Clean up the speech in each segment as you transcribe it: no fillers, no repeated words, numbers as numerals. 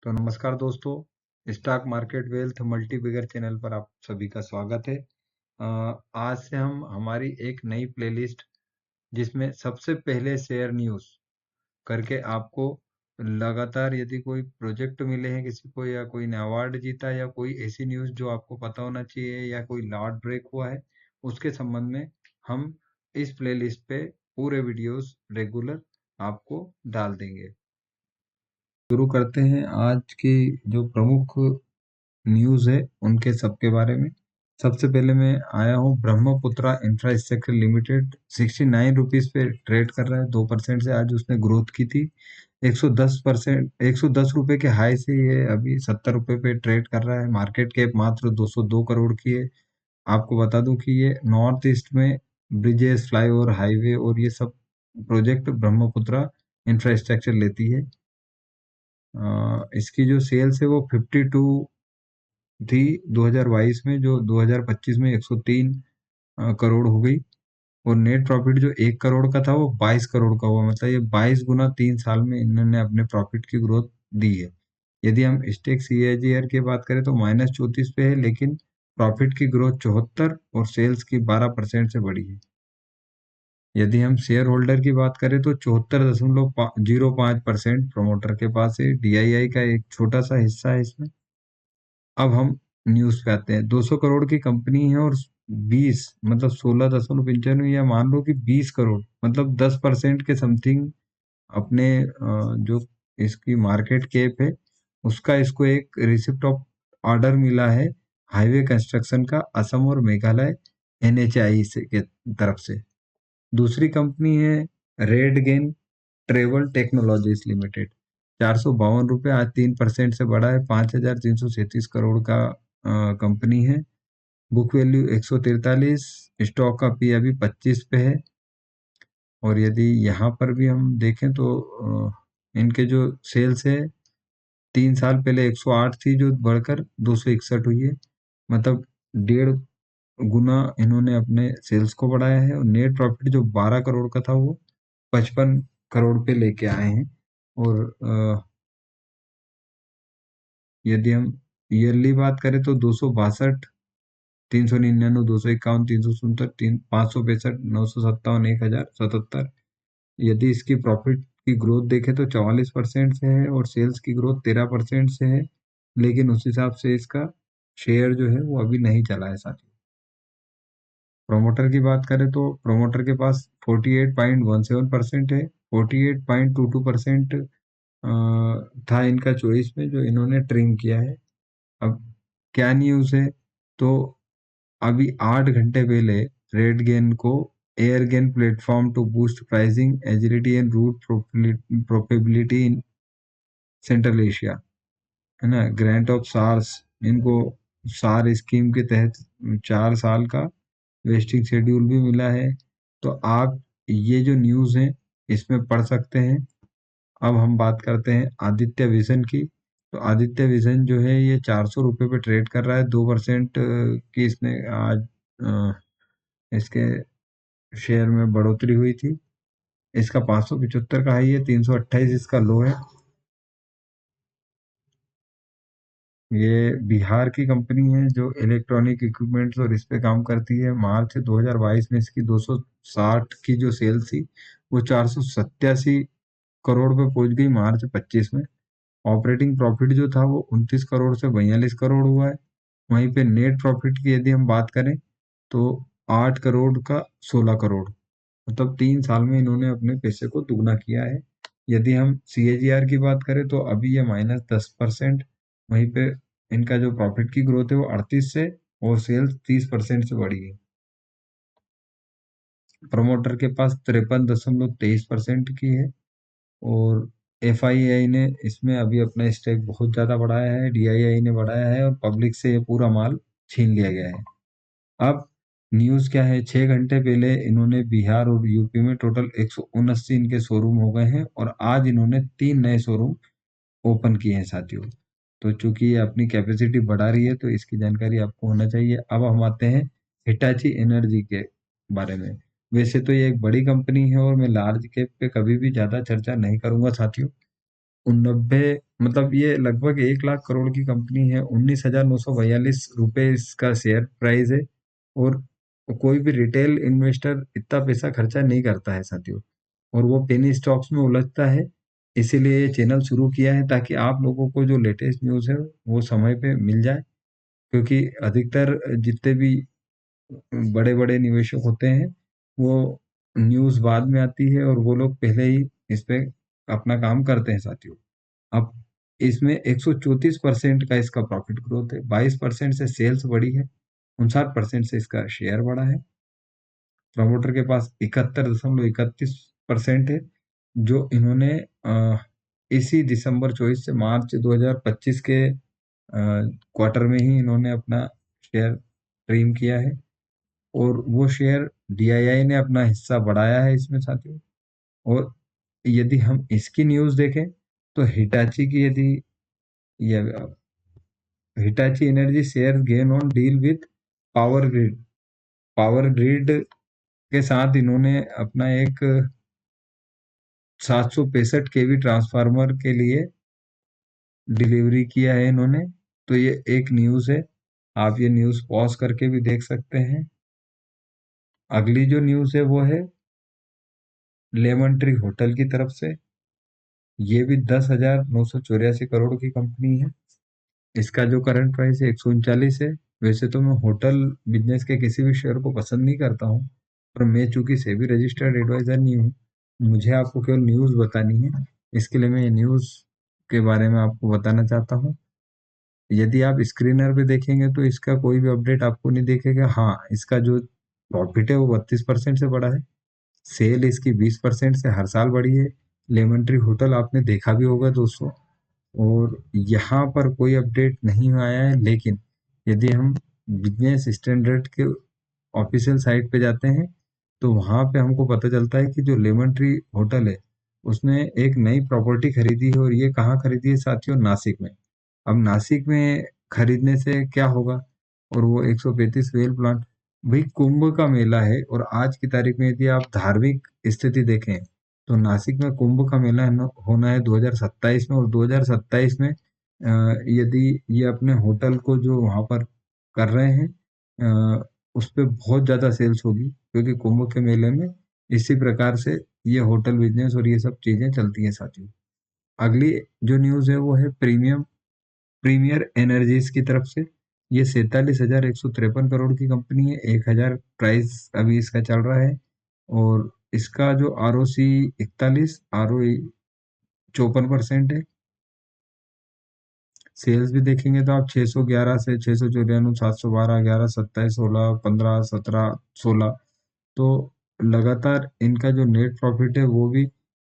तो नमस्कार दोस्तों, स्टॉक मार्केट वेल्थ मल्टी बिगर चैनल पर आप सभी का स्वागत है। आज से हम हमारी एक नई प्लेलिस्ट जिसमें सबसे पहले शेयर न्यूज़ करके आपको लगातार यदि कोई प्रोजेक्ट मिले हैं किसी को या कोई ने अवार्ड जीता या कोई ऐसी न्यूज़ जो आपको पता होना चाहिए या कोई लॉट ब्रेक हुआ है उसके संबंध में हम इस प्लेलिस्ट पे पूरे वीडियोस रेगुलर आपको डाल देंगे। शुरू करते हैं आज की जो प्रमुख न्यूज़ है उनके सबके बारे में। सबसे पहले मैं आया हूँ ब्रह्मपुत्रा इंफ्रास्ट्रक्चर लिमिटेड 69 रुपीस पे ट्रेड कर रहा है। 2% से आज उसने ग्रोथ की थी। 110 रुपए के हाई से ये अभी 70 रुपए पे ट्रेड कर रहा है। मार्केट कैप मात्र 202 करोड़ की है। आपको बता दूं कि ये नॉर्थ ईस्ट में ब्रिजेस, फ्लाईओवर, हाईवे और ये सब प्रोजेक्ट ब्रह्मपुत्रा इंफ्रास्ट्रक्चर लेती है। इसकी जो सेल्स है वो 52 थी 2022 में, जो 2025 में 103 करोड़ हो गई। और नेट प्रॉफिट जो 1 करोड़ का था वो 22 करोड़ का हुआ। मतलब ये 22 गुना 3 साल में इन्होंने अपने प्रॉफिट की ग्रोथ दी है। यदि हम स्टेक सीएजीआर की बात करें तो -34 पे है, लेकिन प्रॉफिट की ग्रोथ 74 और सेल्स की 12% से बढ़ी है। यदि हम शेयर होल्डर की बात करें तो 74.05% प्रमोटर के पास है। डीआईआई का एक छोटा सा हिस्सा है इसमें। अब हम न्यूज़ पे आते हैं। 200 करोड़ की कंपनी है और 20 मतलब 16.95 या मान लो कि 20 करोड़ मतलब 10% के समथिंग अपने जो इसकी मार्केट कैप है उसका इसको एक रिसिप्ट ऑफ ऑर्डर मिला है हाईवे कंस्ट्रक्शन का, असम और मेघालय एनएचआई से के तरफ से। दूसरी कंपनी है red gain travel technologies limited. 452 रुपये, आज 3% से बढ़ा है। 5,337 करोड़ का कंपनी है। बुक वैल्यू 143, स्टॉक का पी अभी 25 पे है। और यदि यहाँ पर भी हम देखें तो इनके जो सेल्स है 3 साल पहले 108 थी जो बढ़कर 261 हुई है। मतलब 1.5 गुना इन्होंने अपने सेल्स को बढ़ाया है। और नेट प्रॉफिट जो 12 करोड़ का था वो 55 करोड़ पे लेके आए हैं। और यदि हम ईयरली बात करें तो 262, 399, 251, 367, 565, 957, 1077। यदि इसकी प्रॉफिट की ग्रोथ देखें तो 44% से है और सेल्स की ग्रोथ 13% से है, लेकिन उस हिसाब से इसका शेयर जो है वो अभी नहीं चला है साथियों। प्रोमोटर की बात करें तो प्रोमोटर के पास 48.17% है। 48.22% था इनका चॉइस में, जो इन्होंने ट्रिम किया है। अब क्या न्यूज़ है तो अभी 8 घंटे पहले रेडगेन को Airgain platform to boost pricing agility and route profitability in Central Asia, है ना, ग्रांट ऑफ सार्स, इनको सार स्कीम के तहत 4 साल का वेस्टिंग शेड्यूल भी मिला है। तो आप ये जो न्यूज़ है इसमें पढ़ सकते हैं। अब हम बात करते हैं आदित्य विजन की। तो आदित्य विजन जो है ये 400 रुपये पे ट्रेड कर रहा है। 2% की इसने आज इसके शेयर में बढ़ोतरी हुई थी। इसका 575 का हाई है, 328 इसका लो है। ये बिहार की कंपनी है जो इलेक्ट्रॉनिक इक्विपमेंट्स और इस पे काम करती है। मार्च 2022 में इसकी 260 की जो सेल थी वो 487 करोड़ पे पहुंच गई मार्च 25 में। ऑपरेटिंग प्रॉफिट जो था वो 29 करोड़ से 42 करोड़ हुआ है। वहीं पे नेट प्रॉफिट की यदि हम बात करें तो 8 करोड़ का 16 करोड़, मतलब 3 साल में इन्होंने अपने पैसे को दुगना किया है। यदि हम सीएजीआर की बात करें तो अभी ये -10%। वहीं पे इनका जो प्रॉफिट की ग्रोथ है वो 38 से और सेल्स 30% से बढ़ी है। प्रमोटर के पास 53.23% की है। और एफआईआई ने इसमें अभी अपना स्टेक बहुत ज़्यादा बढ़ाया है, डीआईआई ने बढ़ाया है और पब्लिक से ये पूरा माल छीन लिया गया है। अब न्यूज़ क्या है, 6 घंटे पहले इन्होंने बिहार और यूपी में टोटल 179 इनके शोरूम हो गए हैं और आज इन्होंने 3 नए शोरूम ओपन किए हैं साथियों। तो चूंकि ये अपनी कैपेसिटी बढ़ा रही है तो इसकी जानकारी आपको होना चाहिए। अब हम आते हैं हिटाची एनर्जी के बारे में। वैसे तो ये एक बड़ी कंपनी है और मैं लार्ज कैप पे कभी भी ज़्यादा चर्चा नहीं करूंगा साथियों। 90 मतलब ये लगभग 1 लाख करोड़ की कंपनी है। 19,942 रुपये इसका शेयर प्राइस है। और कोई भी रिटेल इन्वेस्टर इतना पैसा खर्चा नहीं करता है साथियों, और वो पेनी स्टॉक्स में उलझता है। इसीलिए ये चैनल शुरू किया है ताकि आप लोगों को जो लेटेस्ट न्यूज़ है वो समय पे मिल जाए। क्योंकि अधिकतर जितने भी बड़े बड़े निवेशक होते हैं, वो न्यूज़ बाद में आती है और वो लोग पहले ही इस पे अपना काम करते हैं साथियों। अब इसमें 134% का इसका प्रॉफिट ग्रोथ है, 22% से सेल्स बढ़ी है, 59% से इसका शेयर बढ़ा है। प्रमोटर के पास 71.31% है, जो इन्होंने इसी दिसंबर 24 से मार्च 2025 के क्वार्टर में ही इन्होंने अपना शेयर ट्रिम किया है। और वो शेयर डीआईआई ने अपना हिस्सा बढ़ाया है इसमें साथियों। और यदि हम इसकी न्यूज़ देखें तो हिटाची की, यदि ये Hitachi energy share gain on deal with power grid, power grid के साथ इन्होंने अपना एक 765 केवी ट्रांसफार्मर के लिए डिलीवरी किया है इन्होंने। तो ये एक न्यूज़ है, आप ये न्यूज़ पॉज करके भी देख सकते हैं। अगली जो न्यूज़ है वो है लेमन ट्री होटल की तरफ से। ये भी 10,984 करोड़ की कंपनी है। इसका जो करंट प्राइस है 139 है। वैसे तो मैं होटल बिजनेस के किसी भी शेयर को पसंद नहीं करता हूँ, पर मैं चूंकि सेबी रजिस्टर्ड एडवाइजर नहीं हूँ, मुझे आपको केवल न्यूज़ बतानी है, इसके लिए मैं ये न्यूज़ के बारे में आपको बताना चाहता हूँ। यदि आप स्क्रीनर पे देखेंगे तो इसका कोई भी अपडेट आपको नहीं दिखेगा। हाँ, इसका जो प्रॉफिट है वो 32% से बढ़ा है। सेल इसकी 20% से हर साल बढ़ी है। लेमन ट्री होटल आपने देखा भी होगा दोस्तों। और यहाँ पर कोई अपडेट नहीं आया है, लेकिन यदि हम बिजनेस स्टैंडर्ड के ऑफिशियल साइट पे जाते हैं तो वहाँ पे हमको पता चलता है कि जो लेमन ट्री होटल है उसने एक नई प्रॉपर्टी खरीदी है। और ये कहाँ खरीदी है साथियों? नासिक में। अब नासिक में खरीदने से क्या होगा? और वो 135 वेल प्लांट। भाई कुंभ का मेला है, और आज की तारीख में यदि आप धार्मिक स्थिति देखें तो नासिक में कुंभ का मेला होना है 2027 में। और 2027 में यदि ये अपने होटल को जो वहाँ पर कर रहे हैं, उस पे बहुत ज़्यादा सेल्स होगी, क्योंकि कुंभ के मेले में इसी प्रकार से ये होटल बिजनेस और ये सब चीज़ें चलती हैं साथियों। अगली जो न्यूज़ है वो है प्रीमियर एनर्जीज की तरफ से। ये 47,153 करोड़ की कंपनी है। 1,000 प्राइस अभी इसका चल रहा है। और इसका जो ROC 41, ROE 54% है। सेल्स भी देखेंगे तो आप 611 से 694, 712, 11, 27, 16, 15, 17, 16। तो लगातार इनका जो नेट प्रॉफिट है वो भी,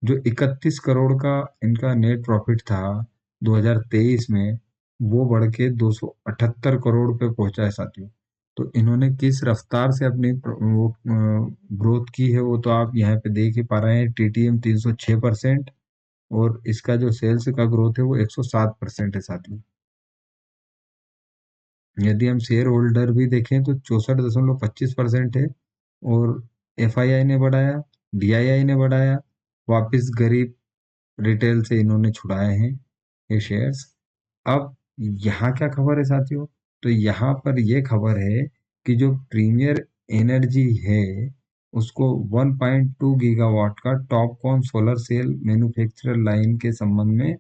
जो 31 करोड़ का इनका नेट प्रॉफिट था 2023 में, वो बढ़ के 278 करोड़ पे पहुंचा है साथियों। तो इन्होंने किस रफ्तार से अपनी ग्रोथ की है वो तो आप यहाँ पे देख ही पा रहे हैं। TTM 306%। और इसका जो सेल्स का ग्रोथ है वो 107% है साथियों। यदि हम शेयर होल्डर भी देखें तो 64.25% है। और FII ने बढ़ाया, DII ने बढ़ाया, वापिस गरीब रिटेल से इन्होंने छुड़ाए हैं ये शेयर्स। अब यहाँ क्या खबर है साथियों? तो यहाँ पर ये खबर है कि जो प्रीमियर एनर्जी है उसको 1.2 गीगावाट का TOPCon solar cell manufacturer line के संबंध में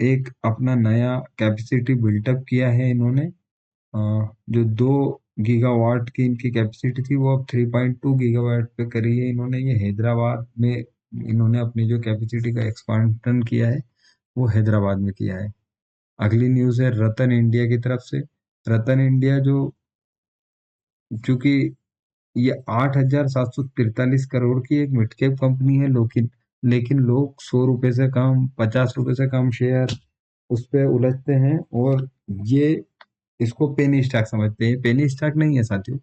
एक अपना नया कैपेसिटी बिल्टअप किया है इन्होंने। जो 2 गीगावाट की इनकी कैपेसिटी थी वो अब 3.2 गीगावाट पे करी है इन्होंने। ये हैदराबाद में इन्होंने अपनी जो कैपेसिटी का एक्सपांशन किया है वो हैदराबाद में किया है। अगली न्यूज़ है रतन इंडिया की तरफ से। रतन इंडिया जो, चूंकि ये 8,743 करोड़ की एक मिड कैप कंपनी है, लेकिन लोग 100 रुपए से कम, 50 रुपए से कम शेयर उस पे उलझते हैं। और ये इसको पेनी स्टॉक समझते हैं। पेनी स्टॉक नहीं है साथियों।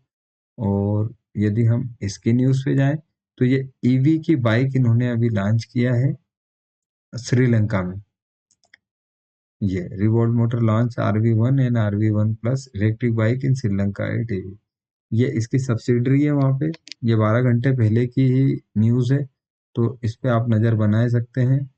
और यदि हम इसकी न्यूज़ पे जाएं तो ये EV की बाइक इन्होंने अभी लॉन्च किया है श्रीलंका में। ये Revolt motor launch RV1 and RV1 plus electric bike in Sri Lanka at EV। ये इसकी सब्सिडरी है वहाँ पे। ये 12 घंटे पहले की ही न्यूज़ है, तो इस पे आप नज़र बनाए सकते हैं।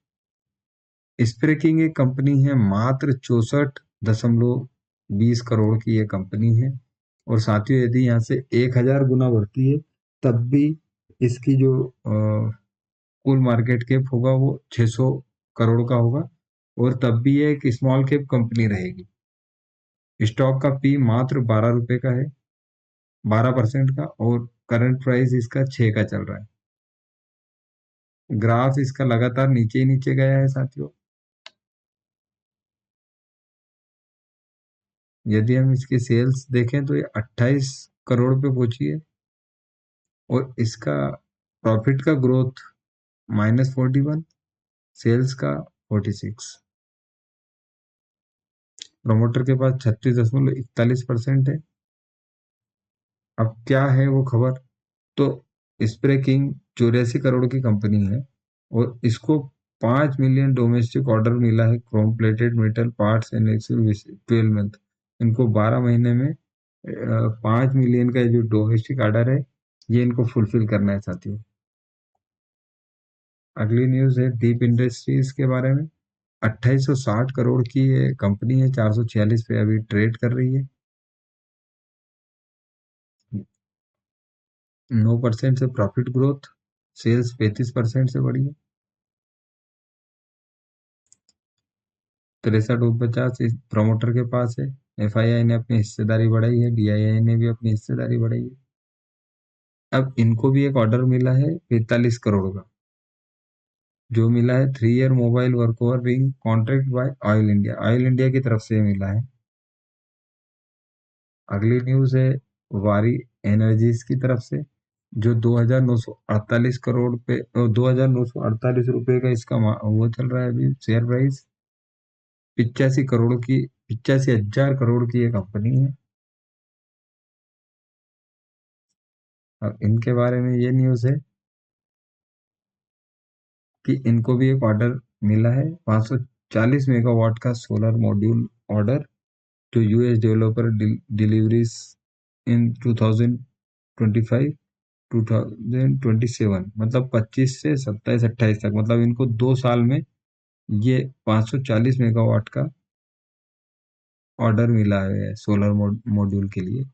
स्प्रे किंग एक कंपनी है, मात्र 64.20 करोड़ की ये कंपनी है। और साथियों, यदि यहाँ से 1000 गुना बढ़ती है तब भी इसकी जो कुल मार्केट कैप होगा वो 600 करोड़ का होगा, और तब भी ये एक स्मॉल कैप कंपनी रहेगी। स्टॉक का पी मात्र 12 रुपए का है, 12% का, और करंट प्राइस इसका 6 का चल रहा है। ग्राफ इसका लगातार नीचे ही नीचे गया है साथियों। यदि हम इसकी सेल्स देखें तो ये 28 करोड़ पे पहुंची है, और इसका प्रॉफिट का ग्रोथ -41, सेल्स का 46। प्रमोटर के पास 36.41% है। अब क्या है वो खबर, तो स्प्रे किंग 84 करोड़ की कंपनी है, और इसको 5 मिलियन डोमेस्टिक ऑर्डर मिला है Chrome plated metal parts and accessories 12 month. इनको 12 महीने में 5 मिलियन का जो डोमेस्टिक ऑर्डर है ये इनको फुलफिल करना है साथियों। अगली न्यूज है दीप इंडस्ट्रीज के बारे में। 2860 करोड़ की ये कंपनी है, 446 पे अभी ट्रेड कर रही है। 9% से प्रॉफिट ग्रोथ, सेल्स 35% से बढ़ी है। 63.50 इस प्रमोटर के पास है। एफआईआई ने अपनी हिस्सेदारी बढ़ाई है, डीआईआई ने भी अपनी हिस्सेदारी बढ़ाई है। अब इनको भी एक ऑर्डर मिला है 45 करोड़ का, जो मिला है 3 year mobile work over ring contract by oil India. Oil India की तरफ से मिला है। अगली न्यूज है वारी एनर्जीज की तरफ से, जो 2948 करोड़ पे 2948 रुपए का इसका वो चल रहा है अभी शेयर प्राइस। 85 हजार करोड़ की ये कंपनी है। अब इनके बारे में ये न्यूज है कि इनको भी एक ऑर्डर मिला है 540 मेगावाट का सोलर मॉड्यूल ऑर्डर, जो यूएस डेवलपर डिलीवरीज इन 2025 2027, मतलब 25 से 27-28 तक, मतलब इनको 2 साल में ये 540 मेगावाट का ऑर्डर मिला है सोलर मॉड्यूल के लिए।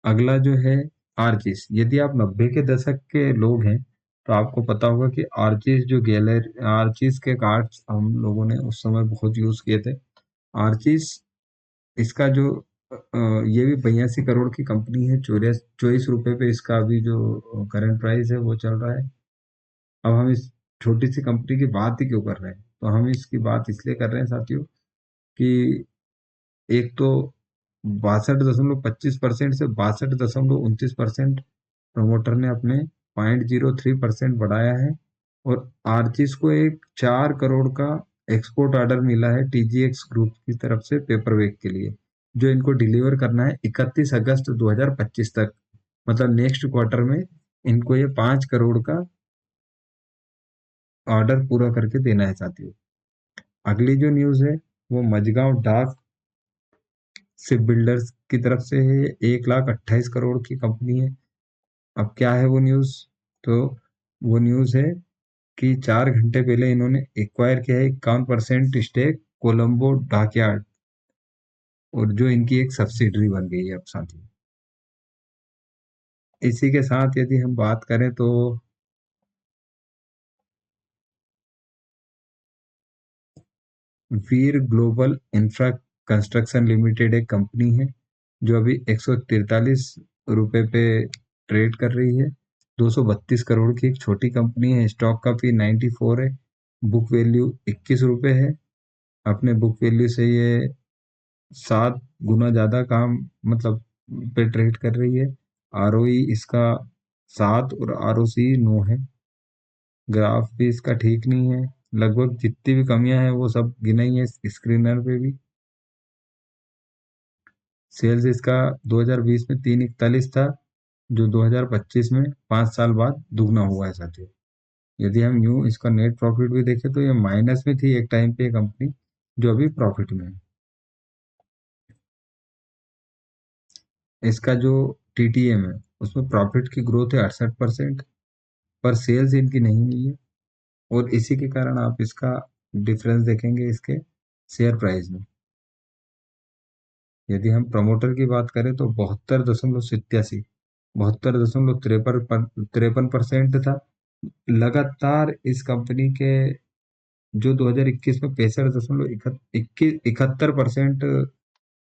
अगला जो है आर्चिस। यदि आप 90 के दशक के लोग हैं तो आपको पता होगा कि आर्चिस जो गैलरी आर्चिस के कार्ड्स हम लोगों ने उस समय बहुत यूज किए थे। आर्चिस इसका जो ये भी 82 करोड़ की कंपनी है। 24 रुपए पे इसका अभी जो करंट प्राइस है वो चल रहा है। अब हम इस छोटी सी कंपनी की बात ही क्यों कर रहे हैं, तो हम इसकी बात इसलिए कर रहे हैं साथियों कि एक तो 62.25% से 62.29% प्रमोटर ने अपने 0.03% बढ़ाया है। और आर्चिस को एक 4 करोड़ का एक्सपोर्ट ऑर्डर मिला है टीजीएक्स ग्रुप की तरफ से पेपर वेट के लिए, जो इनको डिलीवर करना है 31 अगस्त 2025 तक, मतलब नेक्स्ट क्वार्टर में इनको ये 5 करोड़ का ऑर्डर पूरा करके देना है साथियों। अगली जो न्यूज है वो मझगांव डाक शिप बिल्डर्स की तरफ से है। 1,28,00,000 की कंपनी है। अब क्या है वो न्यूज, तो वो न्यूज है कि 4 घंटे पहले इन्होंने एक्वायर किया है 51% स्टेक कोलंबो डॉकयार्ड, और जो इनकी एक सब्सिडरी बन गई है अब साथी। इसी के साथ यदि हम बात करें तो वीर ग्लोबल इंफ्रा कंस्ट्रक्शन लिमिटेड एक कंपनी है, जो अभी 143 रुपए पे ट्रेड कर रही है। 232 करोड़ की एक छोटी कंपनी है। स्टॉक का भी 94 है। बुक वैल्यू 21 रुपए है। अपने बुक वैल्यू से ये 7 गुना ज्यादा काम, मतलब पे ट्रेड कर रही है। आरओई इसका 7 और आरओसी 9 है। ग्राफ भी इसका ठीक नहीं है। लगभग जितनी भी कमियां हैं वो सब गिनाई है स्क्रीनर पे भी। सेल्स इसका 2020 में 341 था, जो 2025 में 5 साल बाद दुगना हुआ है साथियों। यदि हम यूं इसका नेट प्रॉफिट भी देखें तो ये माइनस में थी एक टाइम पे कंपनी, जो अभी प्रॉफिट में है। इसका जो टीटीएम है उसमें प्रॉफिट की ग्रोथ है 68%, पर सेल्स इनकी नहीं हुई है, और इसी के कारण आप इसका डिफरेंस देखेंगे इसके शेयर प्राइस में। यदि हम प्रमोटर की बात करें तो 72.87, 72.53% था। लगातार इस कंपनी के जो 2021 में 65.71%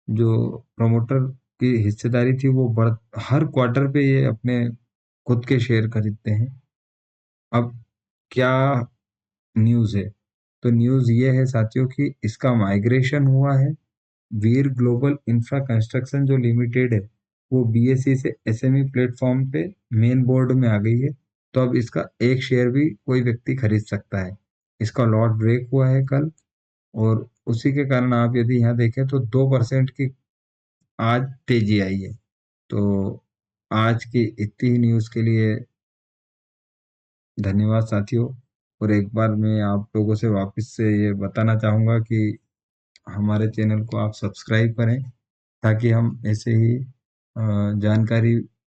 जो प्रमोटर की हिस्सेदारी थी वो बढ़, हर क्वार्टर पे ये अपने खुद के शेयर खरीदते हैं। अब क्या न्यूज़ है? तो न्यूज़ ये है साथियों कि इसका माइग्रेशन हुआ है। वीर ग्लोबल इंफ्रा कंस्ट्रक्शन जो लिमिटेड है वो बीएसई से एसएमई प्लेटफॉर्म पे मेन बोर्ड में आ गई है। तो अब इसका एक शेयर भी कोई व्यक्ति खरीद सकता है। इसका लॉट ब्रेक हुआ है कल, और उसी के कारण आप यदि यहाँ देखें तो 2% की आज तेजी आई है। तो आज की इतनी ही न्यूज़ के लिए धन्यवाद साथियों। और एक बार मैं आप लोगों से वापस से ये बताना चाहूँगा कि हमारे चैनल को आप सब्सक्राइब करें, ताकि हम ऐसे ही जानकारी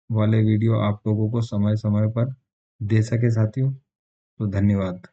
वाले वीडियो आप लोगों को समय समय पर दे सके साथियों। तो धन्यवाद।